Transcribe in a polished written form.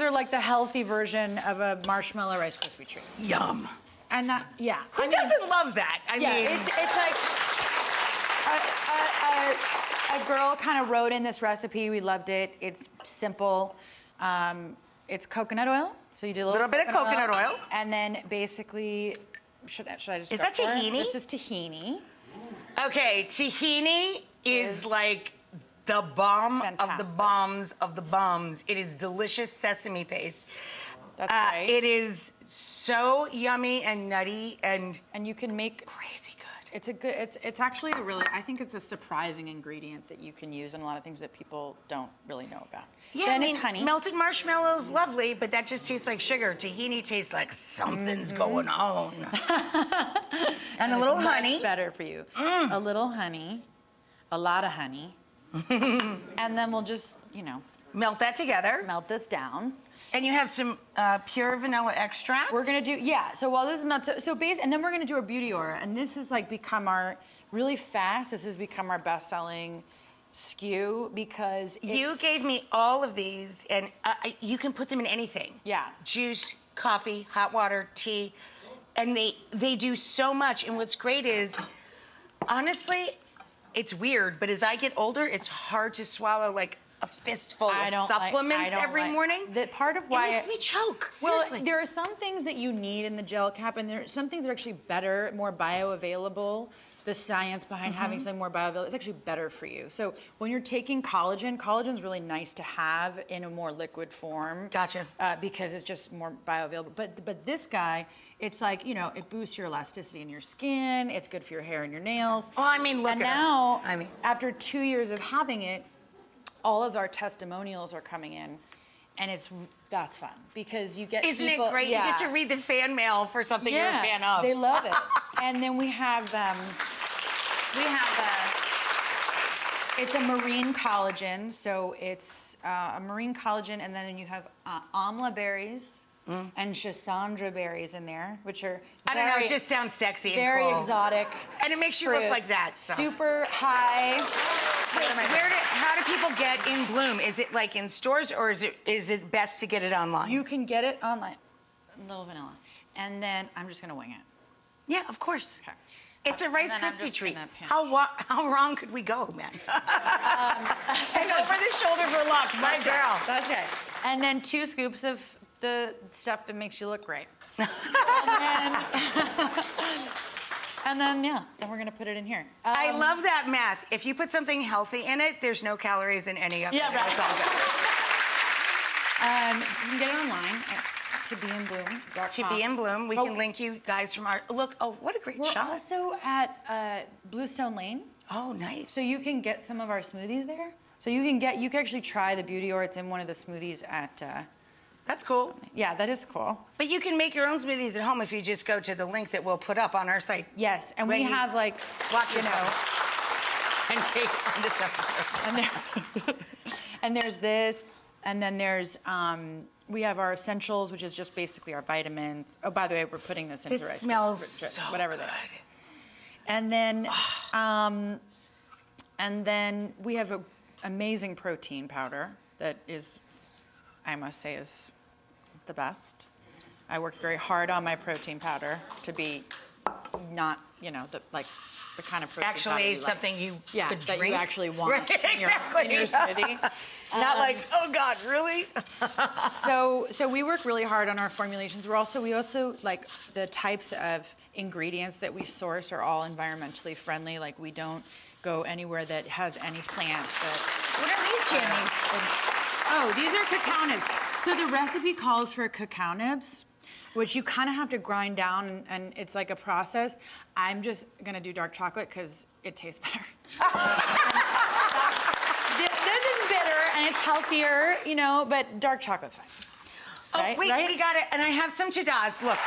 are like the healthy version of a marshmallow Rice Krispie treat. Yum. And that, yeah. Who doesn't love that? I mean, it's like a girl kind of wrote in this recipe. We loved it. It's simple. It's coconut oil. So you do a little bit of coconut oil. And then basically, should I just Is go that for it? tahini? This is tahini. Okay, tahini is like the bomb of the bombs of the bombs. It is delicious sesame paste. That's right. It is so yummy and nutty and you can make crazy good. It's actually a really, I think it's a surprising ingredient that you can use in a lot of things that people don't really know about. Yeah, then I mean, it's honey. melted marshmallows, lovely, but that just tastes like sugar. Tahini tastes like something's going on. And a little honey. Much better for you. A little honey, a lot of honey, and then we'll just, melt that together. Melt this down. And you have some pure vanilla extract. We're gonna do, yeah. So while this is melted, and then we're gonna do our beauty aura, and this has like become our really fast. This has become our best-selling SKU because you gave me all of these, and you can put them in anything. Yeah. Juice, coffee, hot water, tea, and they do so much. And what's great is, honestly, it's weird, but as I get older, it's hard to swallow like a fistful of supplements every morning. That part of why it makes me choke. Seriously. Well, there are some things that you need in the gel cap, and there are some things that are actually better, more bioavailable. The science behind having something more bioavailable, it's actually better for you. So when you're taking collagen's really nice to have in a more liquid form. Gotcha. Because it's just more bioavailable. But this guy, it's like, it boosts your elasticity in your skin. It's good for your hair and your nails. Well, I mean, look and at now, her. I mean, after 2 years of having it, all of our testimonials are coming in, and that's fun because you get Isn't people, it great? Yeah. You get to read the fan mail for something you're a fan of. They love it. And then we have it's a marine collagen, so it's a marine collagen, and then you have amla berries and schisandra berries in there, which are I don't know, it just sounds sexy and very cool. exotic. And it makes you look like that. So. Super high. Wait, how do people get In Bloom? Is it like in stores, or is it best to get it online? You can get it online. A little vanilla. And then I'm just gonna wing it. Yeah, of course. Okay. It's a Rice Krispie treat. How wrong could we go, man? And over the shoulder for luck, my girl. That's right. And then 2 scoops of the stuff that makes you look great. And then then we're gonna put it in here. I love that math. If you put something healthy in it, there's no calories in any of it. Yeah, right. It's all good. You can get it online at tobeandbloom.com. To Be in Bloom. We can link you guys from our look. Oh, what a great shot. We're also at Bluestone Lane. Oh, nice. So you can get some of our smoothies there. So you can actually try the beauty, or it's in one of the smoothies at. That's cool. Yeah, that is cool. But you can make your own smoothies at home if you just go to the link that we'll put up on our site. Yes, and we have like, watch and Kate on this episode. And there's this, and then there's we have our essentials, which is just basically our vitamins. Oh, by the way, we're putting this into This Rice smells Krispie, so whatever good. And then we have an amazing protein powder that is, I must say, is the best. I worked very hard on my protein powder to be not, the kind of protein powder Actually, you something like. you that drink. you actually want Right, in your smoothie. Not like, oh God, really? So we work really hard on our formulations. We also like the types of ingredients that we source are all environmentally friendly. Like we don't go anywhere that has any plants. What are these jammies? Oh, these are cacao nibs. So the recipe calls for cacao nibs, which you kind of have to grind down, and it's like a process. I'm just gonna do dark chocolate because it tastes better. This is bitter and it's healthier, but dark chocolate's fine. Oh, right? wait, right? we got it. And I have some chadas. Look.